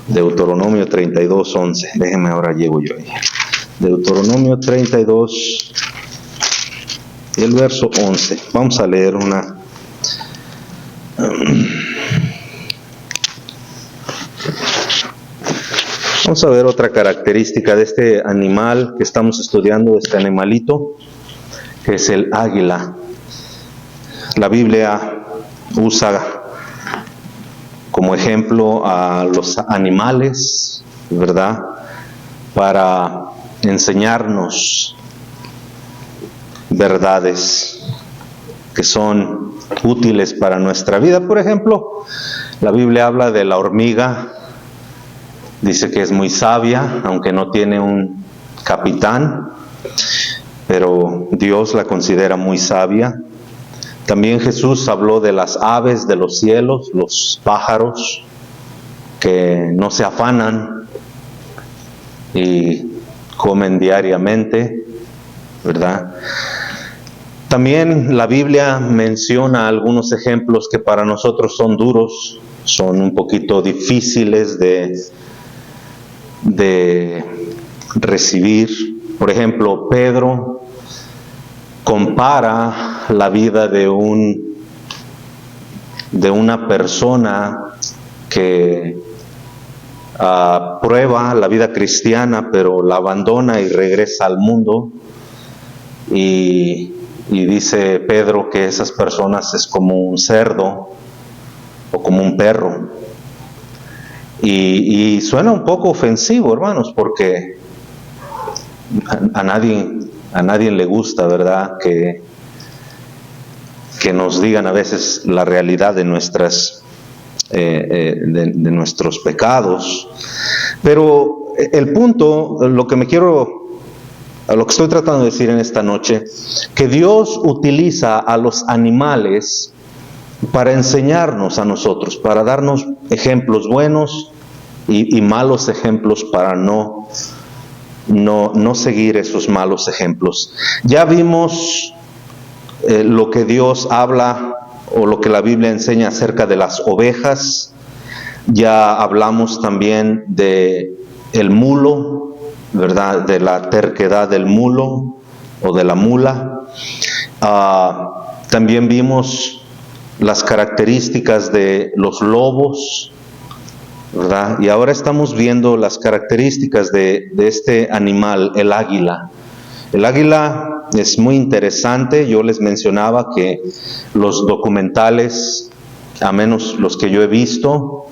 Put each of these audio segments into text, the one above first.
Deuteronomio 32:11. Déjenme, ahora llego yo ahí. Deuteronomio 32 y el verso 11. Vamos a leer una... Vamos a ver otra característica de este animal que estamos estudiando, este animalito, que es el águila. La Biblia usa como ejemplo a los animales, ¿verdad?, para enseñarnos verdades que son útiles para nuestra vida. Por ejemplo, la Biblia habla de la hormiga, dice que es muy sabia, aunque no tiene un capitán, pero Dios la considera muy sabia. También Jesús habló de las aves de los cielos, los pájaros, que no se afanan y comen diariamente, ¿verdad? También la Biblia menciona algunos ejemplos que para nosotros son duros, son un poquito difíciles de recibir. Por ejemplo, Pedro compara la vida de una persona que prueba la vida cristiana, pero la abandona y regresa al mundo. Y dice Pedro que esas personas es como un cerdo o como un perro. Y suena un poco ofensivo, hermanos, porque a nadie le gusta, ¿verdad?, que nos digan a veces la realidad de nuestros pecados. Pero el punto, lo que estoy tratando de decir en esta noche, que Dios utiliza a los animales para enseñarnos a nosotros, para darnos ejemplos buenos y malos ejemplos, para no seguir esos malos ejemplos. Ya vimos lo que Dios habla o lo que la Biblia enseña acerca de las ovejas. Ya hablamos también de el mulo, ¿verdad?, de la terquedad del mulo o de la mula. También vimos las características de los lobos, ¿verdad? Y ahora estamos viendo las características de este animal, el águila. El águila es muy interesante. Yo les mencionaba que los documentales, a menos los que yo he visto,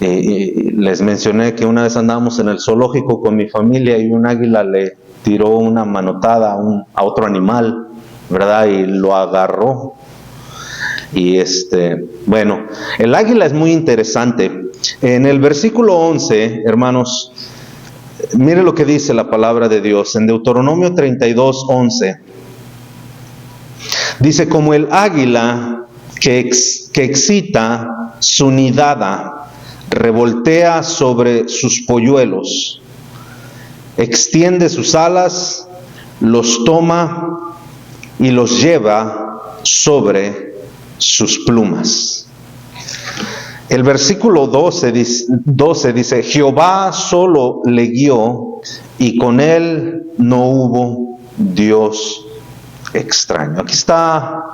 les mencioné que una vez andábamos en el zoológico con mi familia y un águila le tiró una manotada a otro animal, ¿verdad?, y lo agarró. Y bueno, el águila es muy interesante. En el versículo 11, hermanos, mire lo que dice la palabra de Dios en Deuteronomio 32:11. Dice: como el águila que excita su nidada, revoltea sobre sus polluelos, extiende sus alas, los toma y los lleva sobre sus plumas. El versículo 12 dice: Jehová solo le guió y con él no hubo Dios extraño. Aquí está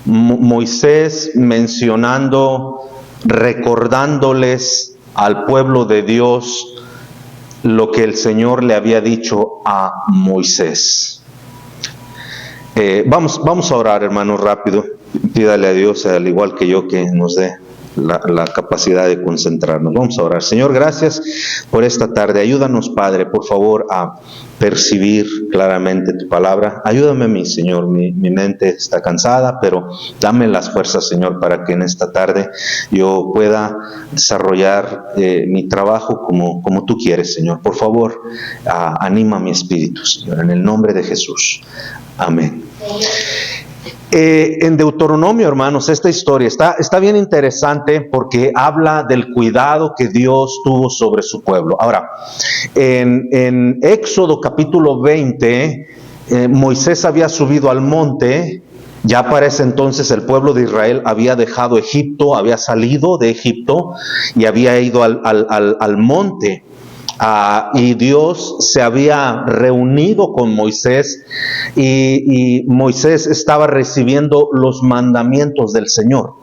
Moisés mencionando, recordándoles al pueblo de Dios lo que el Señor le había dicho a Moisés. Vamos a orar, hermanos, rápido. Pídale a Dios, al igual que yo, que nos dé la capacidad de concentrarnos. Vamos a orar. Señor, gracias por esta tarde. Ayúdanos, Padre, por favor, a percibir claramente tu palabra. Ayúdame a mí, Señor. Mi mente está cansada, pero dame las fuerzas, Señor, para que en esta tarde yo pueda desarrollar mi trabajo como tú quieres, Señor. Por favor, anima mi espíritu, Señor, en el nombre de Jesús. Amén. En Deuteronomio, hermanos, esta historia está bien interesante porque habla del cuidado que Dios tuvo sobre su pueblo. Ahora, en Éxodo capítulo 20, Moisés había subido al monte Ya para ese entonces el pueblo de Israel había dejado Egipto, había salido de Egipto y había ido al monte. Y Dios se había reunido con Moisés y Moisés estaba recibiendo los mandamientos del Señor.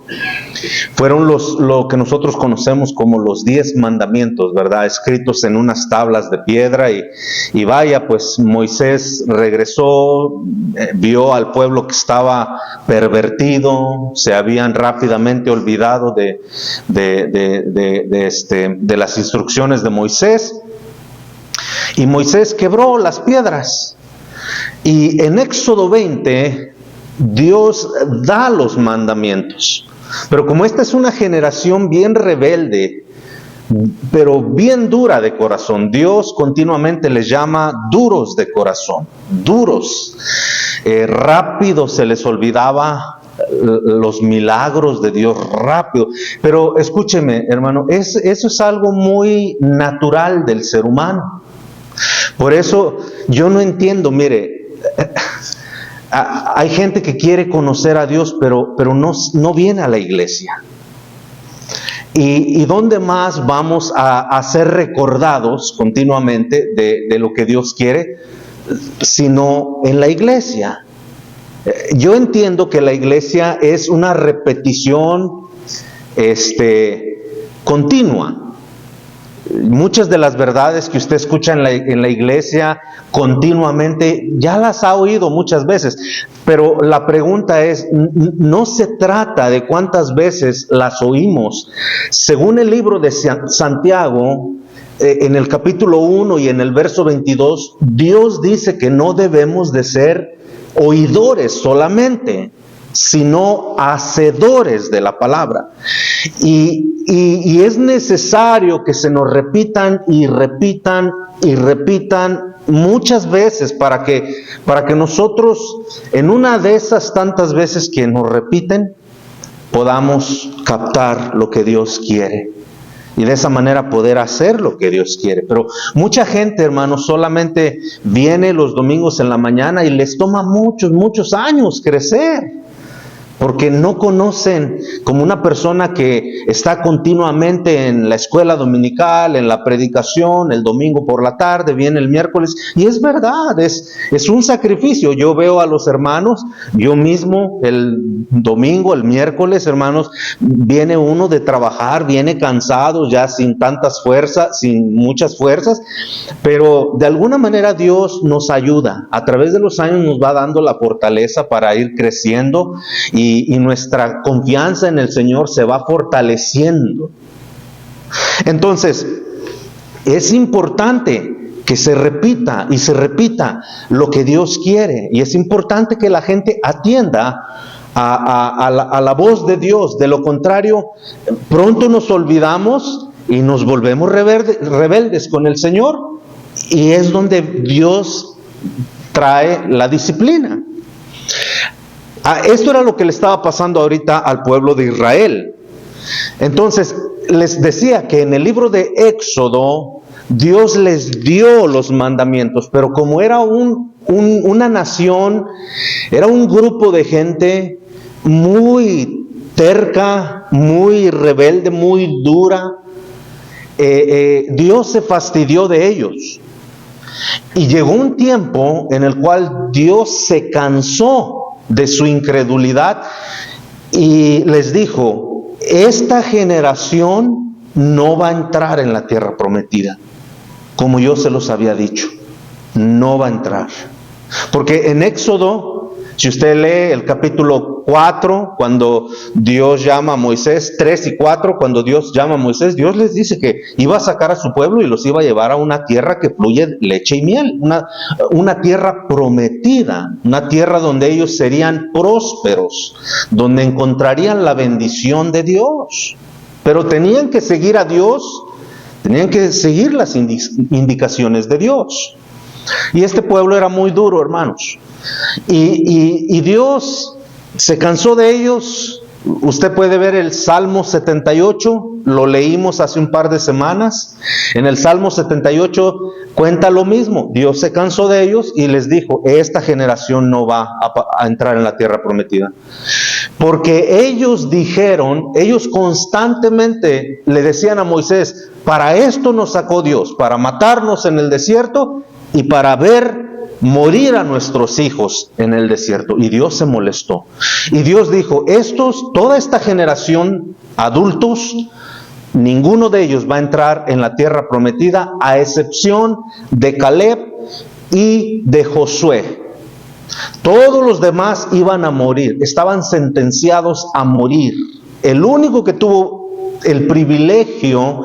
Fueron lo que nosotros conocemos como los 10 mandamientos, ¿verdad? Escritos en unas tablas de piedra y vaya, pues Moisés regresó, vio al pueblo que estaba pervertido, se habían rápidamente olvidado de las instrucciones de Moisés, y Moisés quebró las piedras. Y en Éxodo 20, Dios da los mandamientos. Pero como esta es una generación bien rebelde, pero bien dura de corazón, Dios continuamente les llama duros de corazón, duros. Rápido se les olvidaba los milagros de Dios, rápido. Pero escúcheme, hermano, eso es algo muy natural del ser humano. Por eso yo no entiendo, mire, hay gente que quiere conocer a Dios, pero no viene a la iglesia. ¿Y dónde más vamos a ser recordados continuamente de lo que Dios quiere? Sino en la iglesia. Yo entiendo que la iglesia es una repetición continua. Muchas de las verdades que usted escucha en la iglesia continuamente, ya las ha oído muchas veces, pero la pregunta es, no se trata de cuántas veces las oímos. Según el libro de Santiago, en el capítulo 1 y en el verso 22, Dios dice que no debemos de ser oidores solamente, sino hacedores de la palabra. Y es necesario que se nos repitan y repitan y repitan muchas veces para que nosotros, en una de esas tantas veces que nos repiten, podamos captar lo que Dios quiere. Y de esa manera poder hacer lo que Dios quiere. Pero mucha gente, hermanos, solamente viene los domingos en la mañana y les toma muchos años crecer. Porque no conocen, como una persona que está continuamente en la escuela dominical, en la predicación, el domingo por la tarde, viene el miércoles, y es verdad, es un sacrificio. Yo veo a los hermanos, yo mismo el domingo, el miércoles, hermanos, viene uno de trabajar, viene cansado, ya sin tantas fuerzas, sin muchas fuerzas, pero de alguna manera Dios nos ayuda. A través de los años nos va dando la fortaleza para ir creciendo y nuestra confianza en el Señor se va fortaleciendo. Entonces, es importante que se repita y se repita lo que Dios quiere, y es importante que la gente atienda a la voz de Dios. De lo contrario, pronto nos olvidamos y nos volvemos rebeldes con el Señor, y es donde Dios trae la disciplina. Esto era lo que le estaba pasando ahorita al pueblo de Israel. Entonces, les decía que en el libro de Éxodo, Dios les dio los mandamientos, pero como era una nación, era un grupo de gente muy terca, muy rebelde, muy dura, Dios se fastidió de ellos. Y llegó un tiempo en el cual Dios se cansó de su incredulidad y les dijo: esta generación no va a entrar en la tierra prometida, como yo se los había dicho, no va a entrar. Porque en Éxodo, si usted lee el capítulo 4, cuando Dios llama a Moisés, 3 y 4, cuando Dios llama a Moisés, Dios les dice que iba a sacar a su pueblo y los iba a llevar a una tierra que fluye leche y miel, una tierra prometida, una tierra donde ellos serían prósperos, donde encontrarían la bendición de Dios. Pero tenían que seguir a Dios, tenían que seguir las indicaciones de Dios. Y este pueblo era muy duro, hermanos. Y Dios se cansó de ellos Usted puede ver el Salmo 78, lo leímos hace un par de semanas. En el Salmo 78 cuenta lo mismo. Dios se cansó de ellos y les dijo, esta generación no va a entrar en la tierra prometida. Porque ellos dijeron, ellos constantemente le decían a Moisés, para esto nos sacó Dios, para matarnos en el desierto y para ver morir a nuestros hijos en el desierto. Y Dios se molestó. Y Dios dijo, toda esta generación, adultos, ninguno de ellos va a entrar en la tierra prometida, a excepción de Caleb y de Josué. Todos los demás iban a morir, estaban sentenciados a morir. El único que tuvo el privilegio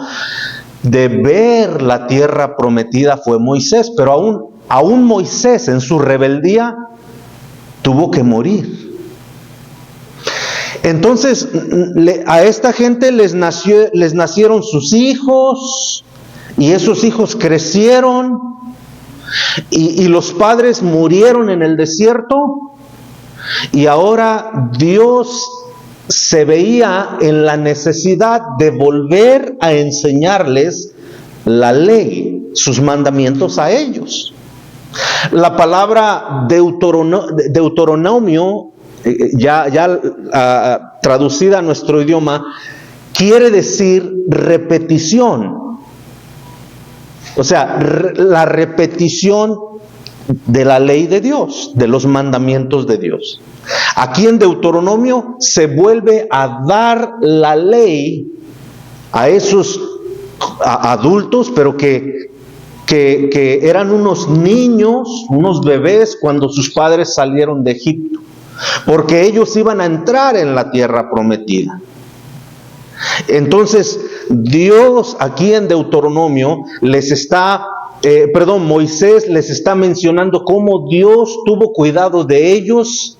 de ver la tierra prometida fue Moisés, pero aún Moisés en su rebeldía tuvo que morir. Entonces a esta gente les nacieron sus hijos, y esos hijos crecieron, y los padres murieron en el desierto, y ahora Dios se veía en la necesidad de volver a enseñarles la ley, sus mandamientos a ellos. La palabra Deuteronomio, traducida a nuestro idioma, quiere decir repetición. O sea, la repetición de la ley de Dios, de los mandamientos de Dios. Aquí en Deuteronomio se vuelve a dar la ley a esos adultos, pero que eran unos niños, unos bebés cuando sus padres salieron de Egipto, porque ellos iban a entrar en la tierra prometida. Entonces Dios aquí en Deuteronomio Moisés les está mencionando cómo Dios tuvo cuidado de ellos,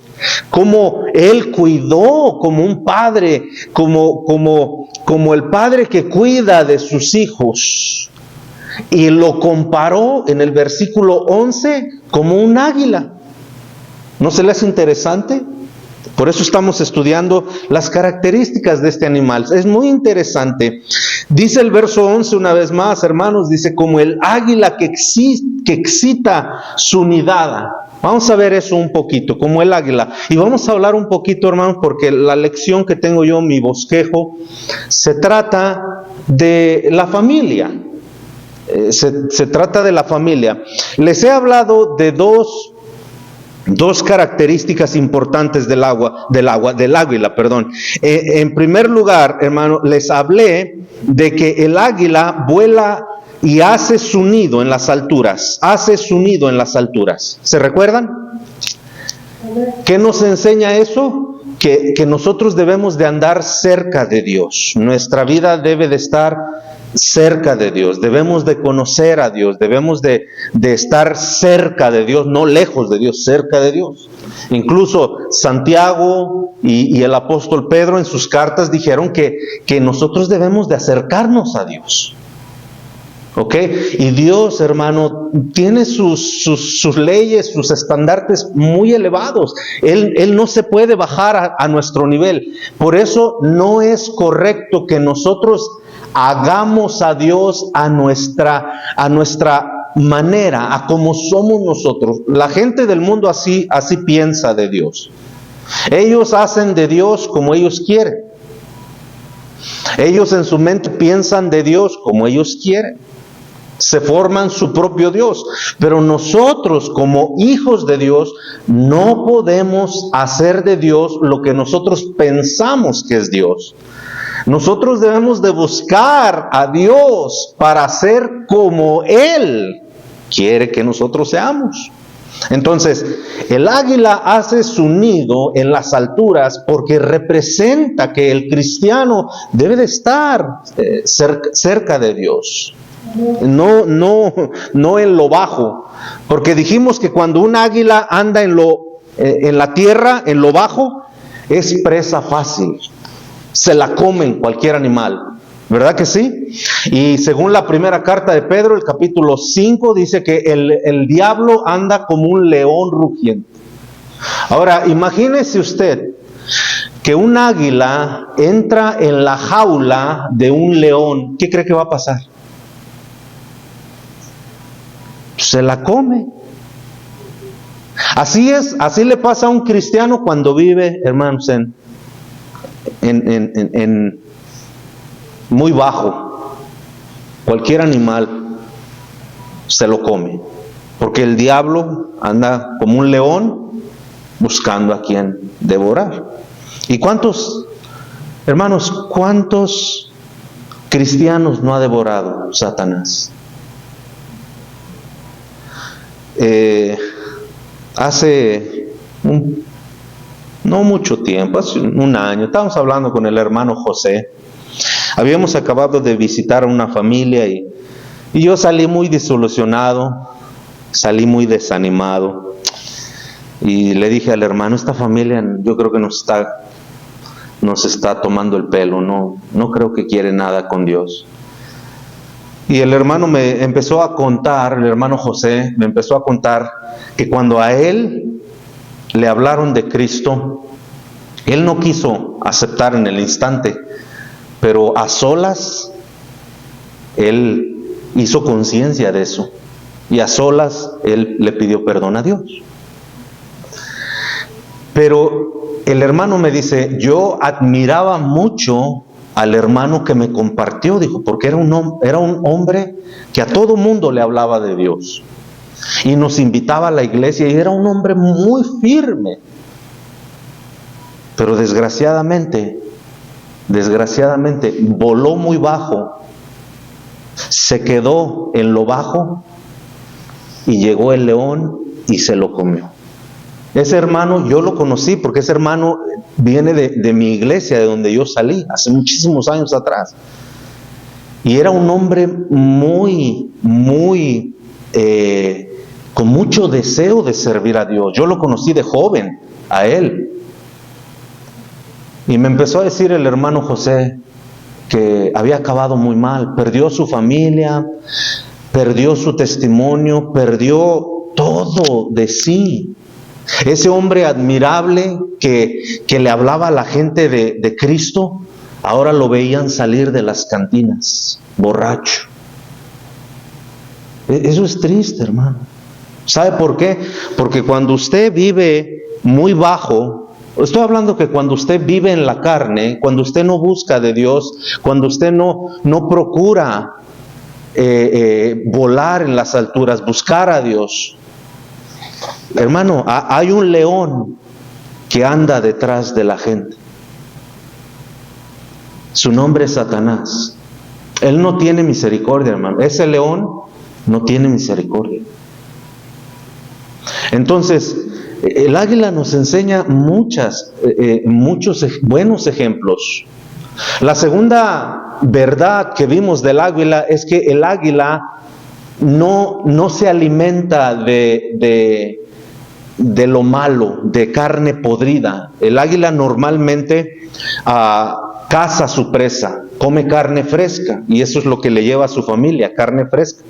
cómo Él cuidó como un padre, como el padre que cuida de sus hijos. Y lo comparó en el versículo 11 como un águila. ¿No se le hace interesante? Por eso estamos estudiando las características de este animal. Es muy interesante. Dice el verso 11 una vez más, hermanos, dice, como el águila que excita su nidada. Vamos a ver eso un poquito, como el águila. Y vamos a hablar un poquito, hermanos, porque la lección que tengo yo, mi bosquejo, se trata de la familia. Se trata de la familia. Les he hablado de dos características importantes del águila. En primer lugar, hermano, les hablé de que el águila vuela y hace su nido en las alturas. ¿Se recuerdan? ¿Qué nos enseña eso? Que nosotros debemos de andar cerca de Dios. Nuestra vida debe de estar cerca de Dios, debemos de conocer a Dios, debemos de estar cerca de Dios, no lejos de Dios, cerca de Dios. Incluso Santiago y el apóstol Pedro en sus cartas dijeron que nosotros debemos de acercarnos a Dios. ¿Ok? Y Dios, hermano, tiene sus leyes, sus estandartes muy elevados. Él no se puede bajar a nuestro nivel. Por eso no es correcto que nosotros hagamos a Dios a nuestra manera, a como somos nosotros. La gente del mundo así piensa de Dios. Ellos hacen de Dios como ellos quieren. Ellos en su mente piensan de Dios como ellos quieren. Se forman su propio Dios. Pero nosotros como hijos de Dios no podemos hacer de Dios lo que nosotros pensamos que es Dios. Nosotros debemos de buscar a Dios para ser como Él quiere que nosotros seamos. Entonces, el águila hace su nido en las alturas porque representa que el cristiano debe de estar cerca de Dios. No en lo bajo. Porque dijimos que cuando un águila anda en la tierra, en lo bajo, es presa fácil. Se la comen cualquier animal, ¿verdad que sí? Y según la primera carta de Pedro, el capítulo 5, dice que el diablo anda como un león rugiente. Ahora, imagínese usted que un águila entra en la jaula de un león, ¿qué cree que va a pasar? Se la come. Así es, así le pasa a un cristiano cuando vive, hermanos, en muy bajo. Cualquier animal se lo come, porque el diablo anda como un león buscando a quien devorar. ¿Y cuántos, hermanos, cuántos cristianos no ha devorado Satanás? Hace no mucho tiempo, hace un año, estábamos hablando con el hermano José. Habíamos acabado de visitar a una familia y yo salí muy desilusionado, salí muy desanimado. Y le dije al hermano, esta familia yo creo que nos está tomando el pelo, no creo que quiere nada con Dios. Y el hermano me empezó a contar, el hermano José me empezó a contar que cuando a él le hablaron de Cristo, él no quiso aceptar en el instante, pero a solas él hizo conciencia de eso y a solas él le pidió perdón a Dios. Pero el hermano me dice, yo admiraba mucho al hermano que me compartió, dijo, porque era un hombre que a todo mundo le hablaba de Dios y nos invitaba a la iglesia y era un hombre muy firme. Pero desgraciadamente voló muy bajo, se quedó en lo bajo y llegó el león y se lo comió. Ese hermano yo lo conocí porque ese hermano viene de mi iglesia, de donde yo salí, hace muchísimos años atrás. Y era un hombre muy, con mucho deseo de servir a Dios. Yo lo conocí de joven, a él. Y me empezó a decir el hermano José que había acabado muy mal, perdió su familia, perdió su testimonio, perdió todo de sí. Ese hombre admirable que le hablaba a la gente de Cristo, ahora lo veían salir de las cantinas, borracho. Eso es triste, hermano. ¿Sabe por qué? Porque cuando usted vive muy bajo, estoy hablando que cuando usted vive en la carne, cuando usted no busca de Dios, cuando usted no procura volar en las alturas, buscar a Dios, hermano, hay un león que anda detrás de la gente. Su nombre es Satanás. Él no tiene misericordia, hermano. Ese león no tiene misericordia. Entonces, el águila nos enseña muchos buenos ejemplos. La segunda verdad que vimos del águila es que el águila no se alimenta de lo malo, de carne podrida. El águila normalmente caza su presa, come carne fresca, y eso es lo que le lleva a su familia, carne fresca.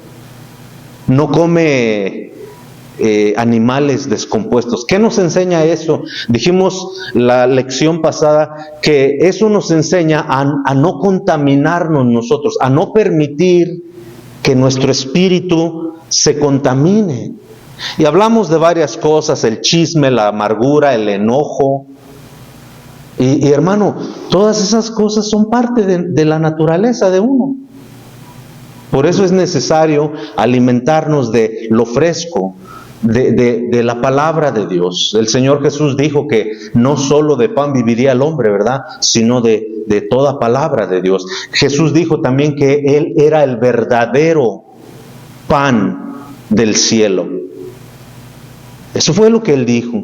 No come animales descompuestos. ¿Qué nos enseña eso? Dijimos la lección pasada que eso nos enseña a no contaminarnos nosotros, a no permitir que nuestro espíritu se contamine. Y hablamos de varias cosas, el chisme, la amargura, el enojo. Y hermano, todas esas cosas son parte de la naturaleza de uno. Por eso es necesario alimentarnos de lo fresco, de la palabra de Dios. El Señor Jesús dijo que no solo de pan viviría el hombre, ¿verdad? Sino de toda palabra de Dios. Jesús dijo también que Él era el verdadero pan del cielo. Eso fue lo que Él dijo.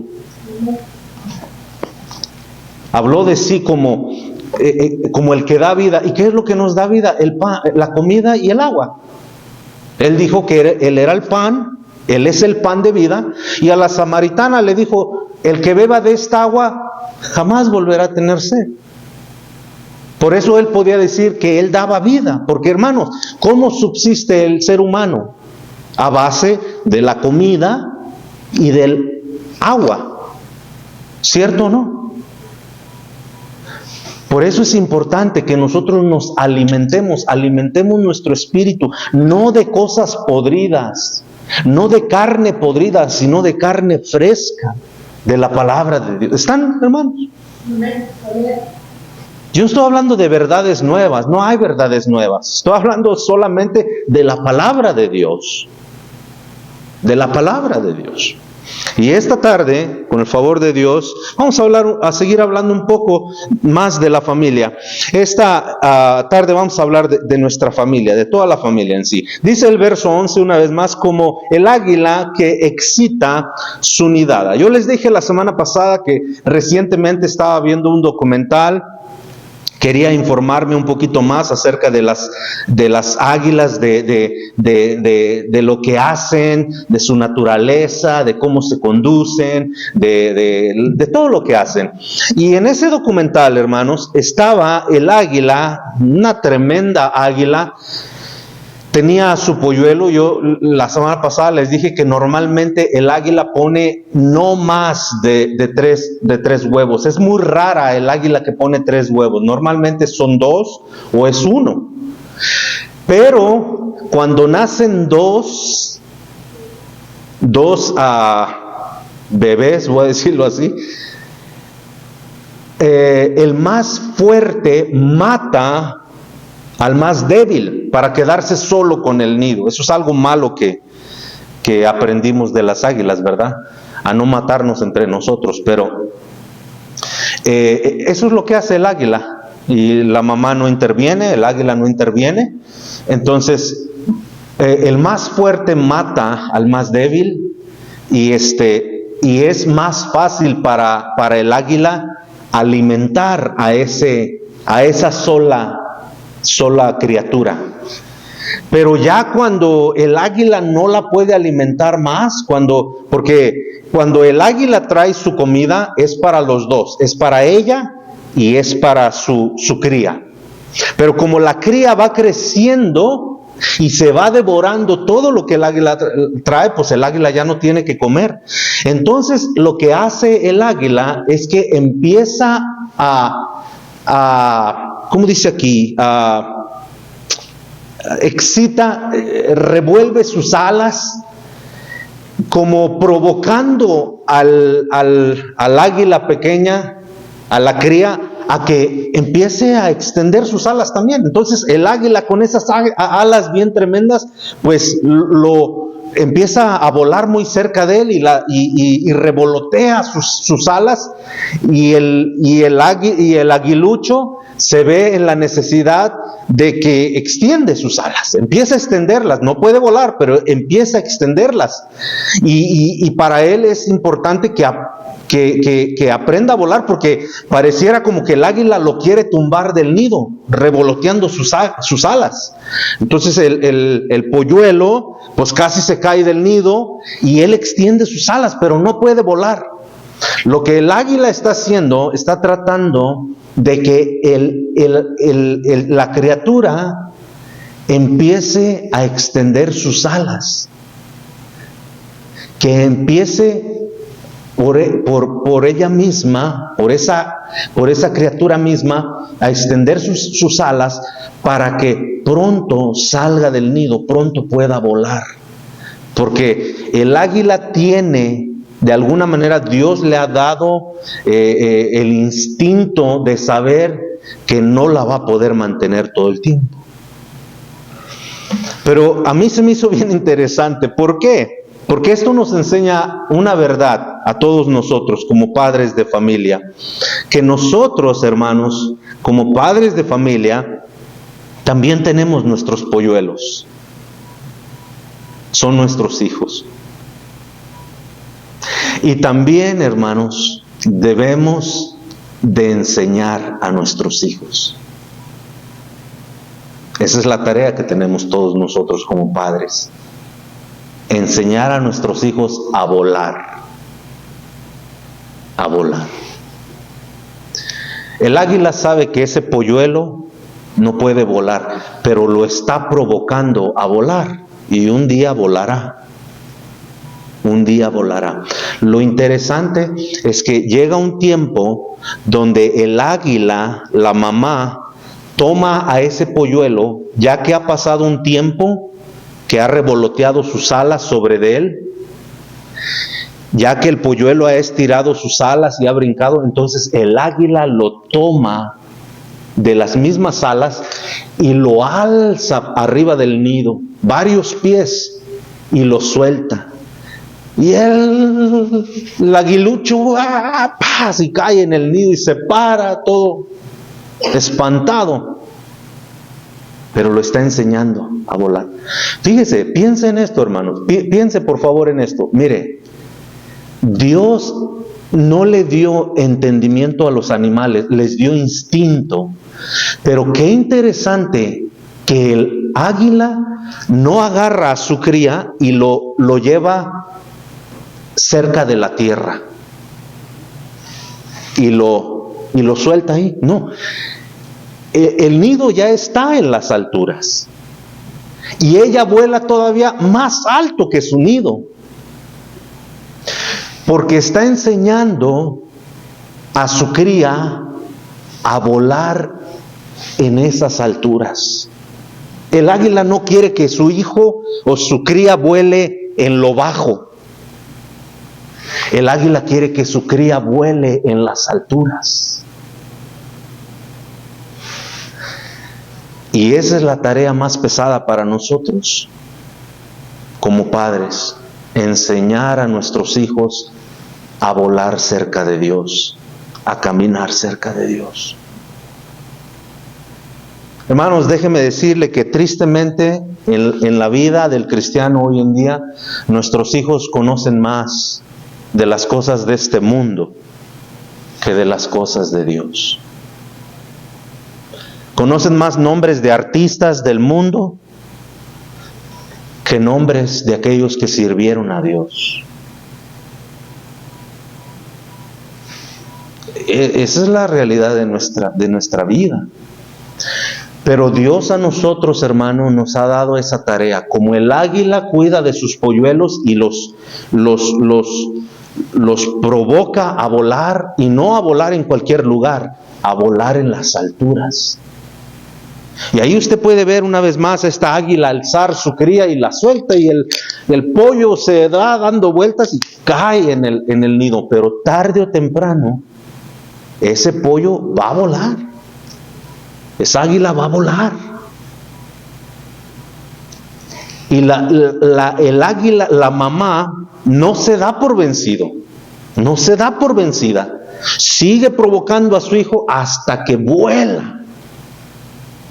Habló de sí como el que da vida. ¿Y qué es lo que nos da vida? El pan, la comida y el agua. Él dijo que Él era el pan, Él es el pan de vida. Y a la samaritana le dijo, el que beba de esta agua jamás volverá a tener sed. Por eso Él podía decir que Él daba vida. Porque hermanos, ¿cómo subsiste el ser humano? A base de la comida y del agua. ¿Cierto o no? Por eso es importante que nosotros nos alimentemos nuestro espíritu, no de cosas podridas, no de carne podrida, sino de carne fresca, de la palabra de Dios. ¿Están, hermanos? Yo no estoy hablando de verdades nuevas, no hay verdades nuevas. Estoy hablando solamente de la palabra de Dios. De la palabra de Dios. Y esta tarde, con el favor de Dios, vamos a seguir hablando un poco más de la familia. Esta tarde vamos a hablar de nuestra familia, de toda la familia en sí. Dice el verso 11 una vez más, como el águila que excita su nidada. Yo les dije la semana pasada que recientemente estaba viendo un documental. Quería informarme un poquito más acerca de las águilas, de lo que hacen, de su naturaleza, de cómo se conducen, de todo lo que hacen. Y en ese documental, hermanos, estaba el águila, una tremenda águila. Tenía a su polluelo. Yo la semana pasada les dije que normalmente el águila pone no más de tres huevos. Es muy rara el águila que pone 3 huevos. Normalmente son 2 o es 1. Pero cuando nacen dos bebés, voy a decirlo así, el más fuerte mata al más débil para quedarse solo con el nido. Eso es algo malo que aprendimos de las águilas, ¿verdad? A no matarnos entre nosotros, pero eso es lo que hace el águila. Y la mamá no interviene, el águila no interviene. Entonces, el más fuerte mata al más débil, y es más fácil para el águila alimentar a esa sola criatura. Pero ya cuando el águila no la puede alimentar más, porque cuando el águila trae su comida es para los dos, es para ella y es para su cría. Pero como la cría va creciendo y se va devorando todo lo que el águila trae, pues el águila ya no tiene que comer. Entonces lo que hace el águila es que empieza ¿cómo dice aquí? Excita, revuelve sus alas, como provocando al águila pequeña, a la cría, a que empiece a extender sus alas también. Entonces el águila con esas alas bien tremendas, pues lo empieza a volar muy cerca de él y revolotea sus alas, y el aguilucho se ve en la necesidad de que extiende sus alas, empieza a extenderlas. No puede volar, pero empieza a extenderlas, y para él es importante que aprenda a volar, porque pareciera como que el águila lo quiere tumbar del nido, revoloteando sus alas. Entonces el polluelo pues casi se cae del nido, y él extiende sus alas, pero no puede volar. Lo que el águila está haciendo, está tratando de que la criatura empiece a extender sus alas, que empiece por ella misma, por esa criatura misma, a extender sus alas, para que pronto salga del nido, pronto pueda volar. Porque el águila tiene, de alguna manera Dios le ha dado el instinto de saber que no la va a poder mantener todo el tiempo. Pero a mí se me hizo bien interesante. ¿Por qué? Porque esto nos enseña una verdad a todos nosotros como padres de familia, que nosotros, hermanos, como padres de familia, también tenemos nuestros polluelos. Son nuestros hijos. Y también, hermanos, debemos de enseñar a nuestros hijos. Esa es la tarea que tenemos todos nosotros como padres. Enseñar a nuestros hijos a volar. A volar. El águila sabe que ese polluelo no puede volar, pero lo está provocando a volar, y un día volará. un día volará. Lo interesante es que llega un tiempo donde el águila, la mamá, toma a ese polluelo, ya que ha pasado un tiempo, que ha revoloteado sus alas sobre de él, ya que el polluelo ha estirado sus alas y ha brincado, entonces el águila lo toma de las mismas alas y lo alza arriba del nido, varios pies, y lo suelta. Y el aguilucho y cae en el nido y se para todo espantado, pero lo está enseñando a volar. Fíjese, piense en esto, hermanos, piense por favor en esto. Mire, Dios no le dio entendimiento a los animales, les dio instinto. Pero qué interesante que el águila no agarra a su cría y lo lleva cerca de la tierra y lo suelta ahí. No, el nido ya está en las alturas y ella vuela todavía más alto que su nido, porque está enseñando a su cría a volar en esas alturas. El águila no quiere que su hijo o su cría vuele en lo bajo. El águila quiere que su cría vuele en las alturas. Y esa es la tarea más pesada para nosotros como padres, enseñar a nuestros hijos a volar cerca de Dios, a caminar cerca de Dios. Hermanos, déjeme decirle que tristemente en la vida del cristiano hoy en día, nuestros hijos conocen más de las cosas de este mundo que de las cosas de Dios. Conocen más nombres de artistas del mundo que nombres de aquellos que sirvieron a Dios. Esa es la realidad de nuestra vida. Pero Dios a nosotros, hermanos, nos ha dado esa tarea. Como el águila cuida de sus polluelos y los provoca a volar, y no a volar en cualquier lugar, a volar en las alturas. Y ahí usted puede ver una vez más a esta águila alzar su cría y la suelta, y el pollo se da dando vueltas y cae en el nido. Pero tarde o temprano, ese pollo va a volar. Esa águila va a volar. Y el águila, la mamá, no se da por vencido. No se da por vencida. Sigue provocando a su hijo hasta que vuela.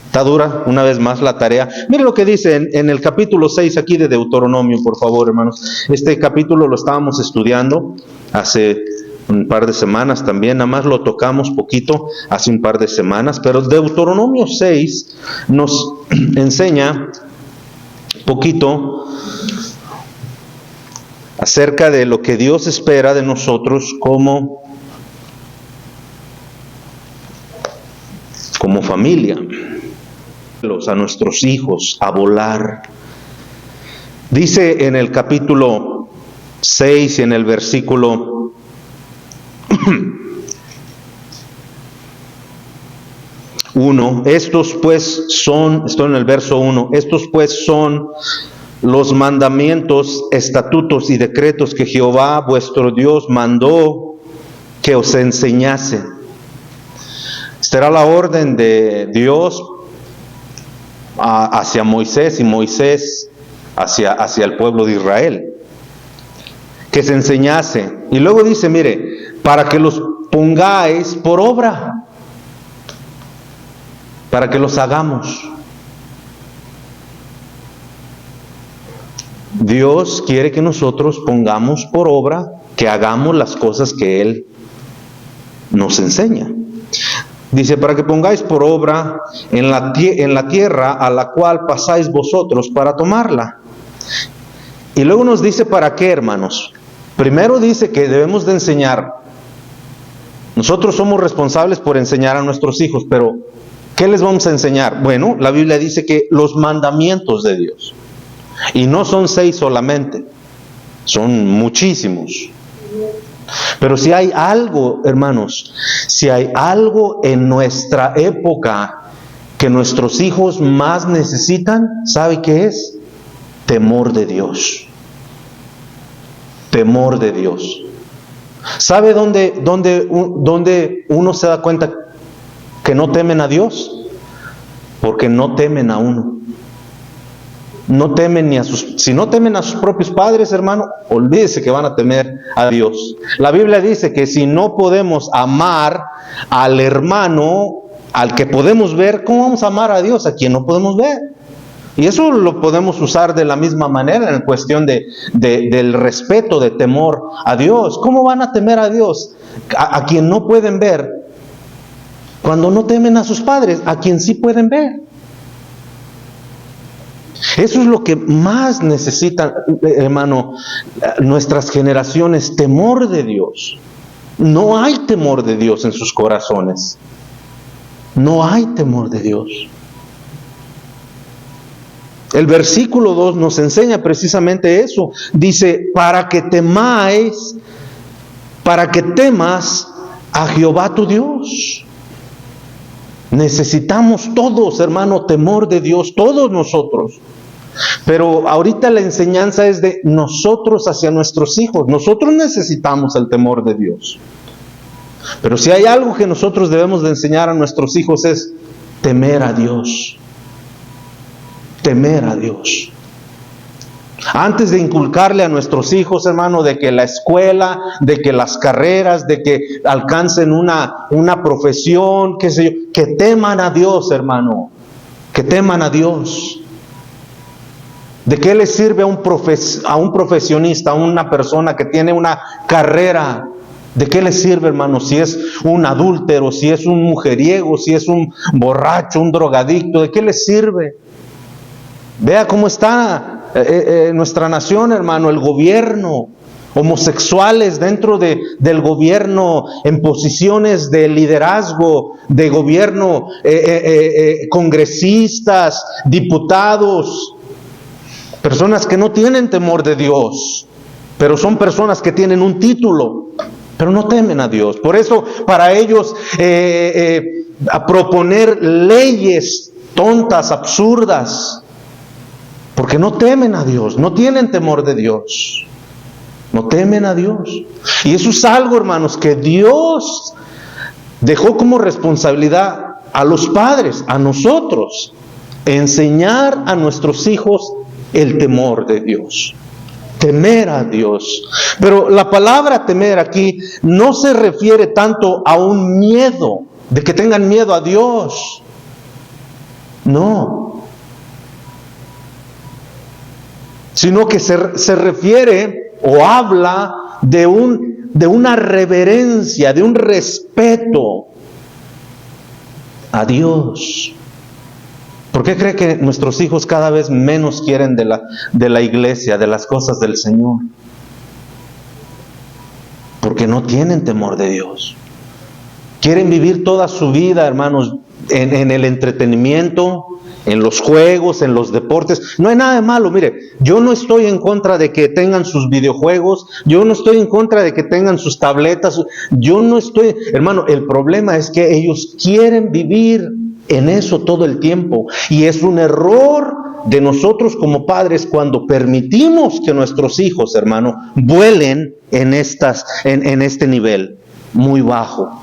Está dura, una vez más, la tarea. Mire lo que dice en el capítulo 6 aquí de Deuteronomio, por favor, hermanos. Este capítulo lo estábamos estudiando hace un par de semanas también, nada más lo tocamos poquito hace un par de semanas, pero Deuteronomio 6 nos enseña poquito acerca de lo que Dios espera de nosotros como familia, a nuestros hijos a volar. Dice en el capítulo 6 y en el versículo 1, estos pues son, estoy en el verso 1, estos pues son los mandamientos, estatutos y decretos que Jehová vuestro Dios mandó que os enseñase. Esta era la orden de Dios hacia Moisés y Moisés hacia el pueblo de Israel, que se enseñase. Y luego dice, mire, para que los pongáis por obra, para que los hagamos. Dios quiere que nosotros pongamos por obra, que hagamos las cosas que Él nos enseña. Dice, para que pongáis por obra en la tierra a la cual pasáis vosotros para tomarla. Y luego nos dice para qué, hermanos. Primero dice que debemos de enseñar. Nosotros somos responsables por enseñar a nuestros hijos, pero ¿qué les vamos a enseñar? Bueno, la Biblia dice que los mandamientos de Dios. Y no son 6 solamente. Son muchísimos. Pero si hay algo, hermanos, si hay algo en nuestra época que nuestros hijos más necesitan, ¿sabe qué es? Temor de Dios. Temor de Dios. ¿Sabe dónde uno se da cuenta que no temen a Dios? Porque no temen a uno. No temen si no temen a sus propios padres, hermano, olvídese que van a temer a Dios. La Biblia dice que si no podemos amar al hermano, al que podemos ver, ¿cómo vamos a amar a Dios a quien no podemos ver? Y eso lo podemos usar de la misma manera en cuestión del respeto, de temor a Dios. ¿Cómo van a temer a Dios a quien no pueden ver? Cuando no temen a sus padres, a quien sí pueden ver. Eso es lo que más necesitan, hermano, nuestras generaciones, temor de Dios. No hay temor de Dios en sus corazones. No hay temor de Dios. El versículo 2 nos enseña precisamente eso. Dice, para que temas a Jehová tu Dios. Necesitamos todos, hermano, temor de Dios, todos nosotros. Pero ahorita la enseñanza es de nosotros hacia nuestros hijos. Nosotros necesitamos el temor de Dios. Pero si hay algo que nosotros debemos de enseñar a nuestros hijos es temer a Dios. Temer a Dios. Antes de inculcarle a nuestros hijos, hermano, de que la escuela, de que las carreras, de que alcancen una profesión, qué sé yo, que teman a Dios, hermano. Que teman a Dios. ¿De qué le sirve a un profesionista, a una persona que tiene una carrera? ¿De qué le sirve, hermano, si es un adúltero, si es un mujeriego, si es un borracho, un drogadicto? ¿De qué le sirve? Vea cómo está nuestra nación, hermano, el gobierno, homosexuales dentro del gobierno, en posiciones de liderazgo, de gobierno, congresistas, diputados, personas que no tienen temor de Dios, pero son personas que tienen un título, pero no temen a Dios. Por eso, para ellos, a proponer leyes tontas, absurdas, porque no temen a Dios, no tienen temor de Dios, no temen a Dios. Y eso es algo, hermanos, que Dios dejó como responsabilidad a los padres, a nosotros, enseñar a nuestros hijos el temor de Dios. Temer a Dios. Pero la palabra temer aquí no se refiere tanto a un miedo, de que tengan miedo a Dios. No. Sino que se refiere o habla de una reverencia, de un respeto a Dios. ¿Por qué cree que nuestros hijos cada vez menos quieren de la iglesia, de las cosas del Señor? Porque no tienen temor de Dios. Quieren vivir toda su vida, hermanos, en el entretenimiento, en los juegos, en los deportes. No hay nada de malo. Mire, yo no estoy en contra de que tengan sus videojuegos, yo no estoy en contra de que tengan sus tabletas, yo no estoy, hermano, el problema es que ellos quieren vivir en eso todo el tiempo, y es un error de nosotros como padres cuando permitimos que nuestros hijos, hermano, vuelen en este nivel muy bajo.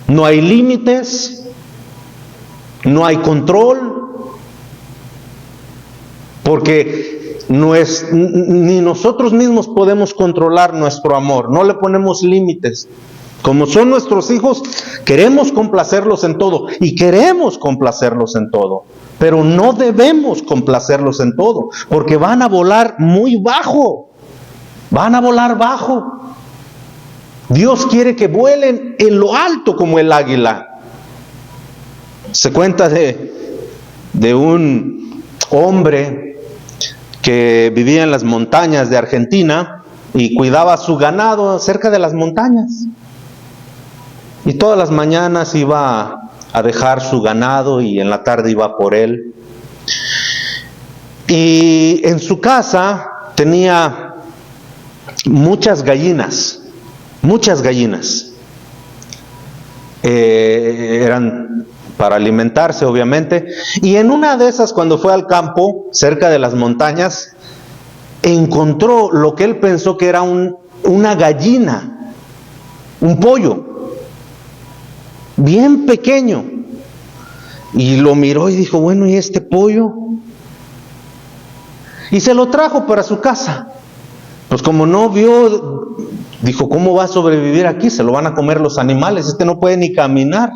No hay límites, no hay control, porque ni nosotros mismos podemos controlar nuestro amor, no le ponemos límites. Como son nuestros hijos, queremos complacerlos en todo, y queremos complacerlos en todo, pero no debemos complacerlos en todo, porque van a volar muy bajo, van a volar bajo. Dios quiere que vuelen en lo alto como el águila. Se cuenta de un hombre que vivía en las montañas de Argentina y cuidaba su ganado cerca de las montañas. Y todas las mañanas iba a dejar su ganado y en la tarde iba por él. Y en su casa tenía muchas gallinas. Eran para alimentarse, obviamente. Y en una de esas, cuando fue al campo, cerca de las montañas, encontró lo que él pensó que era una gallina, un pollo, bien pequeño. Y lo miró y dijo, bueno, ¿y este pollo? Y se lo trajo para su casa. Pues como no vio, dijo, ¿cómo va a sobrevivir aquí? Se lo van a comer los animales, este no puede ni caminar.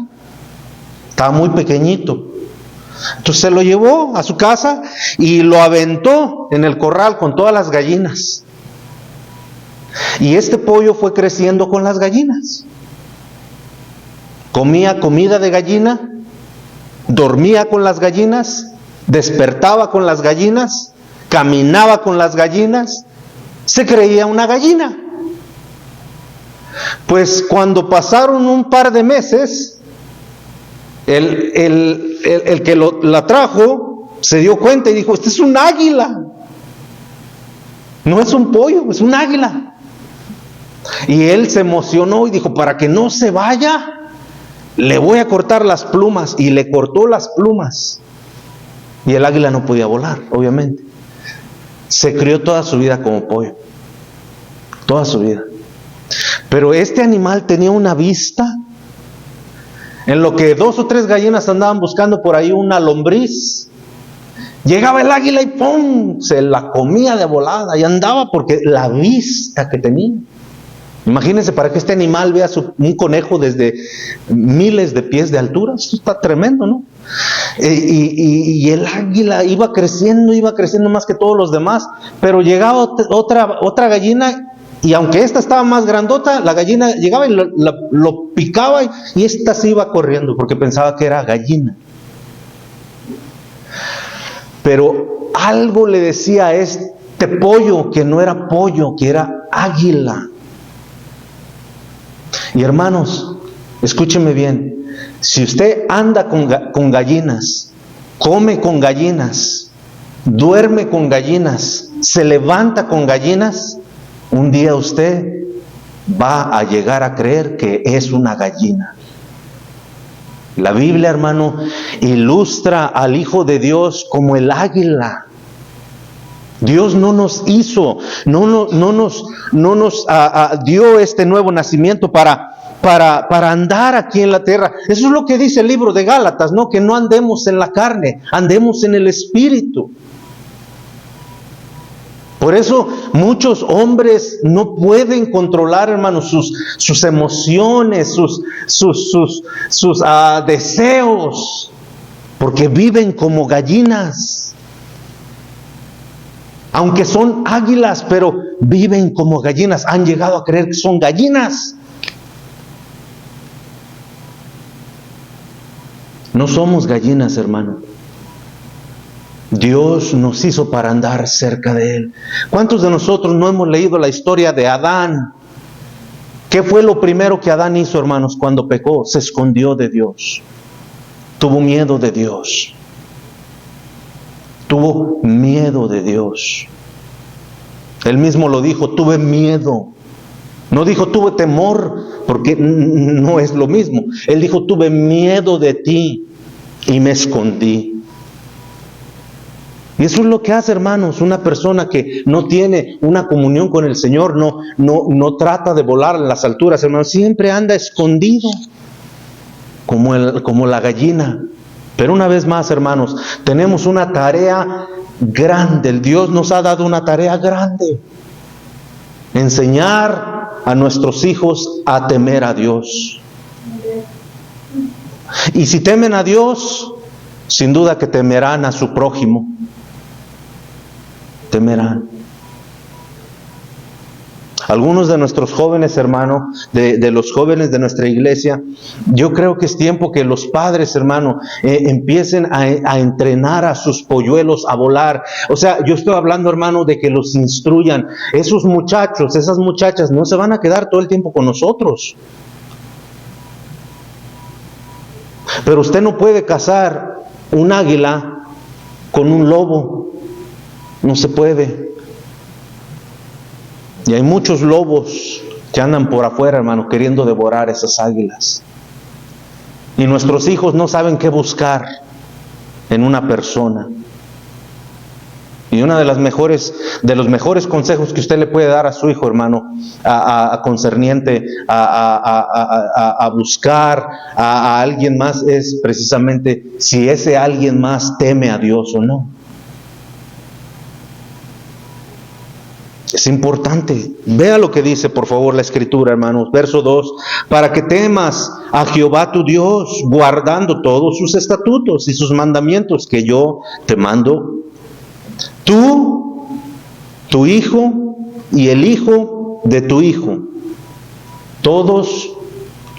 Estaba muy pequeñito. Entonces se lo llevó a su casa y lo aventó en el corral con todas las gallinas. Y este pollo fue creciendo con las gallinas. Comía comida de gallina, dormía con las gallinas, despertaba con las gallinas, caminaba con las gallinas, se creía una gallina. Pues cuando pasaron un par de meses, el que la trajo se dio cuenta y dijo, este es un águila, no es un pollo, es un águila. Y él se emocionó y dijo, para que no se vaya, le voy a cortar las plumas. Y le cortó las plumas. Y el águila no podía volar, obviamente. Se crió toda su vida como pollo, toda su vida. Pero este animal tenía una vista. En lo que 2 o 3 gallinas andaban buscando por ahí una lombriz, llegaba el águila y ¡pum!, se la comía de volada. Y andaba porque la vista que tenía. Imagínense, para que este animal vea un conejo desde miles de pies de altura. Esto está tremendo, ¿no? Y el águila iba creciendo más que todos los demás. Pero llegaba otra gallina, y aunque esta estaba más grandota, la gallina llegaba y lo picaba, y esta se iba corriendo porque pensaba que era gallina. Pero algo le decía a este pollo que no era pollo, que era águila. Y hermanos, escúcheme bien, si usted anda con gallinas, come con gallinas, duerme con gallinas, se levanta con gallinas, un día usted va a llegar a creer que es una gallina. La Biblia, hermano, ilustra al Hijo de Dios como el águila. Dios no nos hizo, no nos dio este nuevo nacimiento para andar aquí en la tierra. Eso es lo que dice el libro de Gálatas, ¿no? Que no andemos en la carne, andemos en el Espíritu. Por eso muchos hombres no pueden controlar, hermanos, sus emociones, sus deseos, porque viven como gallinas. Aunque son águilas, pero viven como gallinas. Han llegado a creer que son gallinas. No somos gallinas, hermano. Dios nos hizo para andar cerca de Él. ¿Cuántos de nosotros no hemos leído la historia de Adán? ¿Qué fue lo primero que Adán hizo, hermanos, cuando pecó? Se escondió de Dios. Tuvo miedo de Dios. Tuvo miedo de Dios. Él mismo lo dijo, tuve miedo. No dijo tuve temor, porque no es lo mismo. Él dijo tuve miedo de ti y me escondí. Y eso es lo que hace, hermanos, una persona que no tiene una comunión con el Señor, no trata de volar en las alturas, hermanos, siempre anda escondido, como la gallina. Pero una vez más, hermanos, tenemos una tarea grande. El Dios nos ha dado una tarea grande. Enseñar a nuestros hijos a temer a Dios. Y si temen a Dios, sin duda que temerán a su prójimo. Temerán. Algunos de nuestros jóvenes, hermano, de los jóvenes de nuestra iglesia, yo creo que es tiempo que los padres, hermano, empiecen a entrenar a sus polluelos a volar. O sea, yo estoy hablando, hermano, de que los instruyan. Esos muchachos, esas muchachas no se van a quedar todo el tiempo con nosotros. Pero usted no puede cazar un águila con un lobo. No se puede. Y hay muchos lobos que andan por afuera, hermano, queriendo devorar esas águilas. Y nuestros hijos no saben qué buscar en una persona. Y uno de los mejores consejos que usted le puede dar a su hijo, hermano, concerniente a buscar a alguien más, es precisamente si ese alguien más teme a Dios o no. Es importante. Vea lo que dice, por favor, la Escritura, hermanos. Verso 2. Para que temas a Jehová tu Dios, guardando todos sus estatutos y sus mandamientos que yo te mando. Tú, tu hijo y el hijo de tu hijo, todos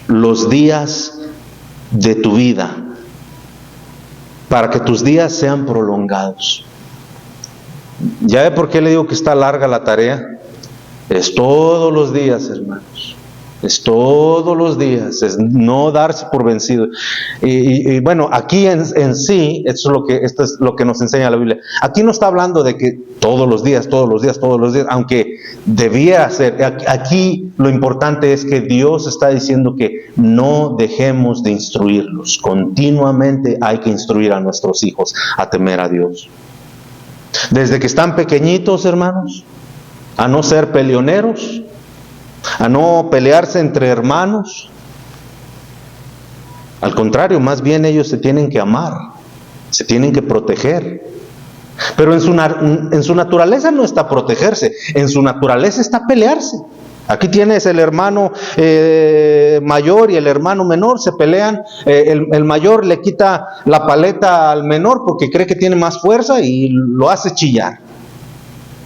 los días de tu vida, para que tus días sean prolongados. ¿Ya ve por qué le digo que está larga la tarea? Es todos los días, hermanos. Es todos los días, es no darse por vencido. Y bueno, aquí en sí, esto es lo que nos enseña la Biblia. Aquí no está hablando de que todos los días, aunque debía ser. Aquí lo importante es que Dios está diciendo que no dejemos de instruirlos. Continuamente hay que instruir a nuestros hijos a temer a Dios. Desde que están pequeñitos, hermanos, a no ser peleoneros, a no pelearse entre hermanos. Al contrario, más bien ellos se tienen que amar, se tienen que proteger. Pero en su naturaleza no está protegerse, en su naturaleza está pelearse. Aquí tienes el hermano mayor y el hermano menor, se pelean. El mayor le quita la paleta al menor porque cree que tiene más fuerza y lo hace chillar,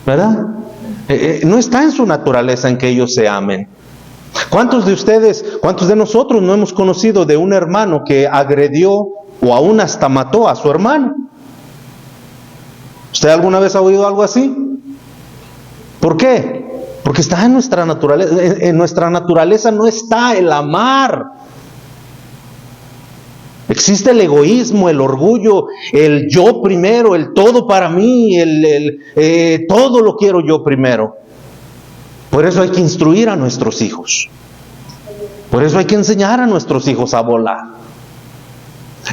¿verdad? No está en su naturaleza en que ellos se amen. ¿Cuántos de nosotros no hemos conocido de un hermano que agredió o aún hasta mató a su hermano? ¿Usted alguna vez ha oído algo así? ¿Por qué? Porque está en nuestra naturaleza. En nuestra naturaleza no está el amar. Existe el egoísmo, el orgullo, el yo primero, el todo para mí, todo lo quiero yo primero. Por eso hay que instruir a nuestros hijos. Por eso hay que enseñar a nuestros hijos a volar.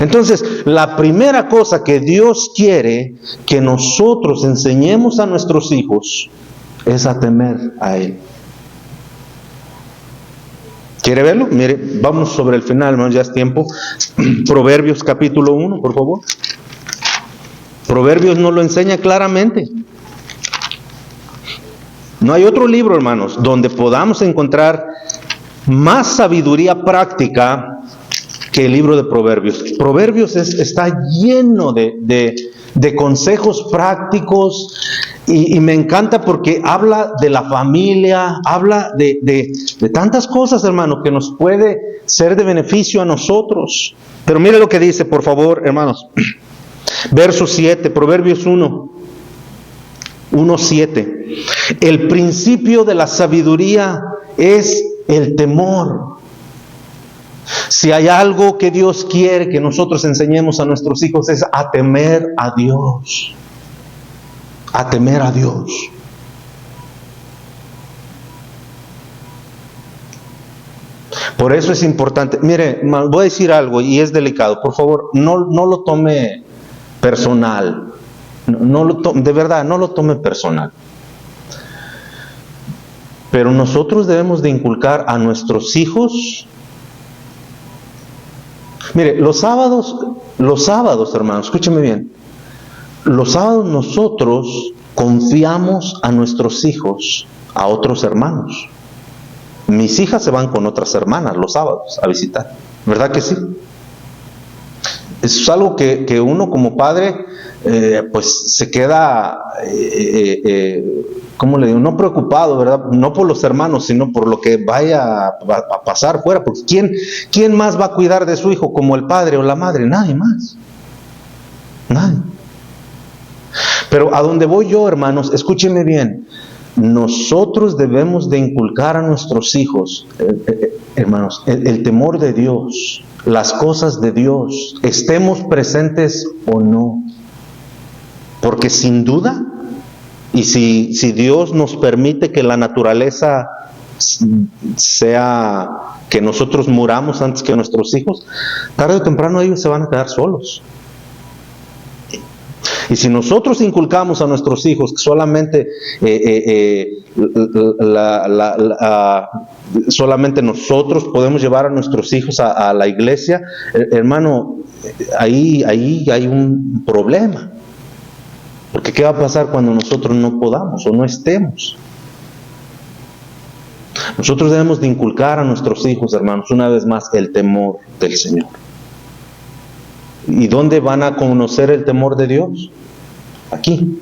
Entonces, la primera cosa que Dios quiere que nosotros enseñemos a nuestros hijos es a temer a Él. ¿Quiere verlo? Mire, vamos sobre el final, hermanos, ya es tiempo. Proverbios capítulo 1, por favor. Proverbios nos lo enseña claramente. No hay otro libro, hermanos, donde podamos encontrar más sabiduría práctica que el libro de Proverbios. Proverbios está lleno de consejos prácticos y me encanta porque habla de la familia, habla de tantas cosas, hermano, que nos puede ser de beneficio a nosotros. Pero mire lo que dice, por favor, hermanos. Verso 7, Proverbios 1:7. El principio de la sabiduría es el temor. Si hay algo que Dios quiere que nosotros enseñemos a nuestros hijos es a temer a Dios. A temer a Dios. Por eso es importante. Mire, voy a decir algo y es delicado. Por favor, no lo tome personal. De verdad, no lo tome personal. Pero nosotros debemos de inculcar a nuestros hijos. Mire, los sábados, hermanos, escúcheme bien. Los sábados nosotros confiamos a nuestros hijos a otros hermanos. Mis hijas se van con otras hermanas los sábados a visitar. ¿Verdad que sí? Es algo que uno como padre, pues se queda, ¿cómo le digo? No preocupado, ¿verdad? No por los hermanos, sino por lo que vaya a pasar fuera. Porque ¿quién más va a cuidar de su hijo como el padre o la madre? Nadie más. Nadie. Pero a donde voy yo, hermanos, escúchenme bien. Nosotros debemos de inculcar a nuestros hijos, hermanos, el temor de Dios, las cosas de Dios, estemos presentes o no. Porque sin duda, Y si Dios nos permite que la naturaleza sea que nosotros muramos antes que nuestros hijos, tarde o temprano ellos se van a quedar solos. Y si nosotros inculcamos a nuestros hijos que solamente solamente nosotros podemos llevar a nuestros hijos a la iglesia, hermano, ahí hay un problema. Porque ¿qué va a pasar cuando nosotros no podamos o no estemos? Nosotros debemos de inculcar a nuestros hijos, hermanos, una vez más, el temor del Señor. ¿Y dónde van a conocer el temor de Dios? Aquí.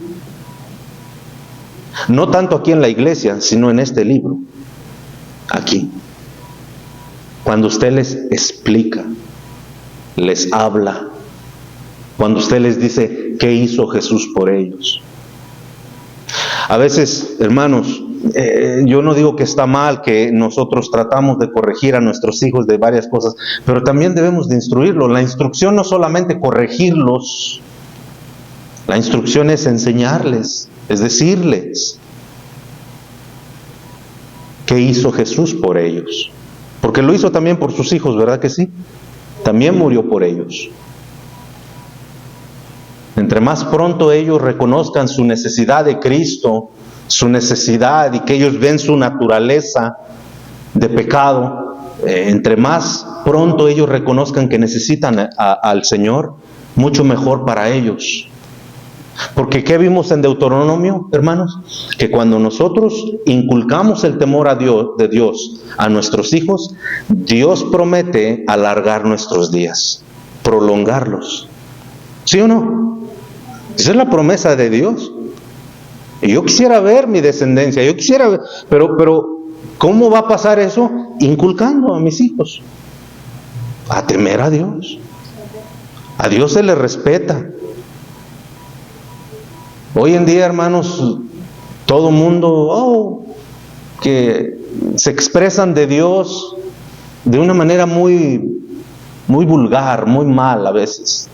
No tanto aquí en la iglesia, sino en este libro. Aquí. Cuando usted les explica, les habla, cuando usted les dice qué hizo Jesús por ellos. A veces, hermanos, yo no digo que está mal que nosotros tratamos de corregir a nuestros hijos de varias cosas, pero también debemos de instruirlos. La instrucción no es solamente corregirlos, la instrucción es enseñarles, es decirles qué hizo Jesús por ellos. Porque lo hizo también por sus hijos, ¿verdad que sí? También murió por ellos. Entre más pronto ellos reconozcan su necesidad de Cristo, su necesidad y que ellos ven su naturaleza de pecado, entre más pronto ellos reconozcan que necesitan al Señor, mucho mejor para ellos. Porque ¿qué vimos en Deuteronomio, hermanos? Que cuando nosotros inculcamos el temor de Dios a nuestros hijos, Dios promete alargar nuestros días, prolongarlos. ¿Sí o no? Esa es la promesa de Dios. Y yo quisiera ver mi descendencia, yo quisiera ver, pero ¿cómo va a pasar eso? Inculcando a mis hijos a temer a Dios. A Dios se le respeta. Hoy en día, hermanos, todo mundo que se expresan de Dios de una manera muy vulgar, muy mal a veces.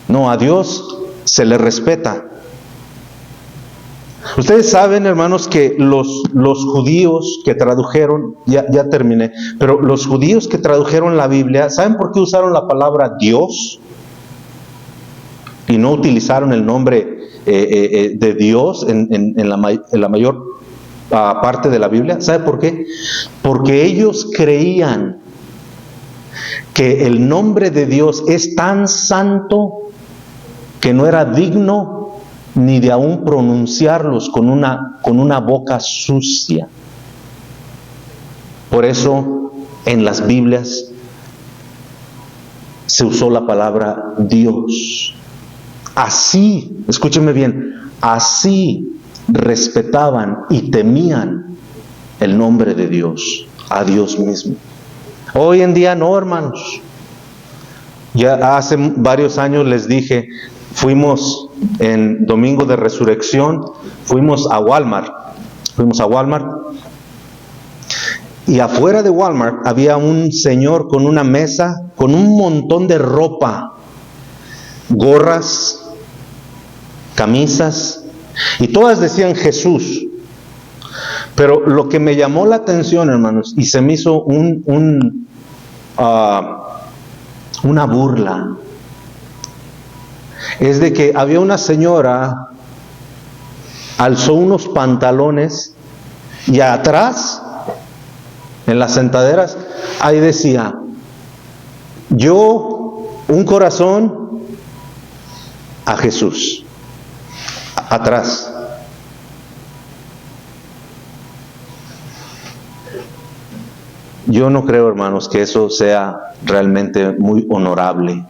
No, a Dios se le respeta. Ustedes saben, hermanos, que los judíos que tradujeron, ya terminé, pero los judíos que tradujeron la Biblia, ¿saben por qué usaron la palabra Dios? Y no utilizaron el nombre de Dios en la mayor parte de la Biblia. ¿Sabe por qué? Porque ellos creían que el nombre de Dios es tan santo que no era digno ni de aún pronunciarlos con una boca sucia. Por eso en las Biblias se usó la palabra Dios. Así, escúchenme bien, así respetaban y temían el nombre de Dios, a Dios mismo. Hoy en día no, hermanos. Ya hace varios años les dije, fuimos en Domingo de Resurrección, fuimos a Walmart y afuera de Walmart había un señor con una mesa, con un montón de ropa, gorras, camisas, y todas decían Jesús. Pero lo que me llamó la atención, hermanos, y se me hizo una burla, es de que había una señora, alzó unos pantalones y atrás, en las sentaderas, ahí decía, yo, un corazón a Jesús, atrás. Yo no creo, hermanos, que eso sea realmente muy honorable.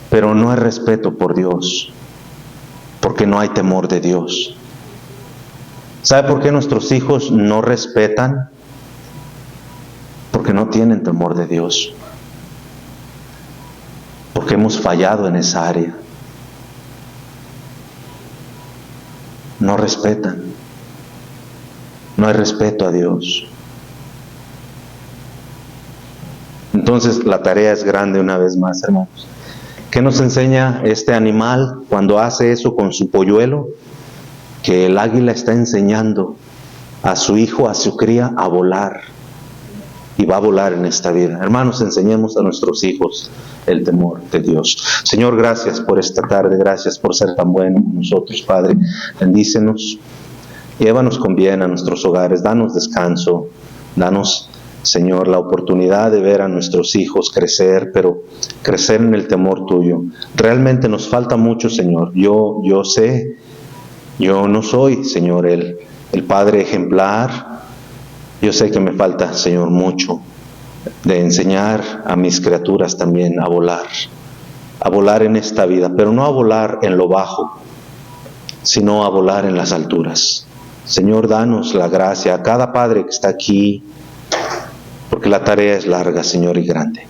Pero no hay respeto por Dios, porque no hay temor de Dios. ¿Sabe por qué nuestros hijos no respetan? Porque no tienen temor de Dios. Porque hemos fallado en esa área. No respetan. No hay respeto a Dios. Entonces la tarea es grande una vez más, hermanos. ¿Qué nos enseña este animal cuando hace eso con su polluelo? Que el águila está enseñando a su hijo, a su cría, a volar. Y va a volar en esta vida. Hermanos, enseñemos a nuestros hijos el temor de Dios. Señor, gracias por esta tarde, gracias por ser tan bueno con nosotros, Padre. Bendícenos, llévanos con bien a nuestros hogares, danos descanso, danos, Señor, la oportunidad de ver a nuestros hijos crecer, pero crecer en el temor tuyo. Realmente nos falta mucho, Señor. Yo sé, yo no soy, Señor, el padre ejemplar. Yo sé que me falta, Señor, mucho de enseñar a mis criaturas también a volar en esta vida, pero no a volar en lo bajo, sino a volar en las alturas. Señor, danos la gracia a cada padre que está aquí, porque la tarea es larga, Señor, y grande.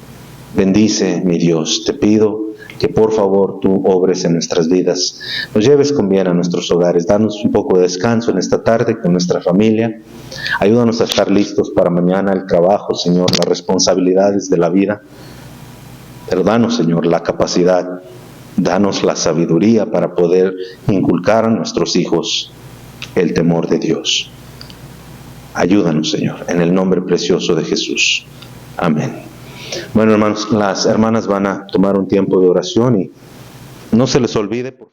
Bendice, mi Dios, te pido que por favor tú obres en nuestras vidas, nos lleves con bien a nuestros hogares, danos un poco de descanso en esta tarde con nuestra familia, ayúdanos a estar listos para mañana, el trabajo, Señor, las responsabilidades de la vida, pero danos, Señor, la capacidad, danos la sabiduría para poder inculcar a nuestros hijos el temor de Dios. Ayúdanos, Señor, en el nombre precioso de Jesús. Amén. Bueno, hermanos, las hermanas van a tomar un tiempo de oración y no se les olvide, por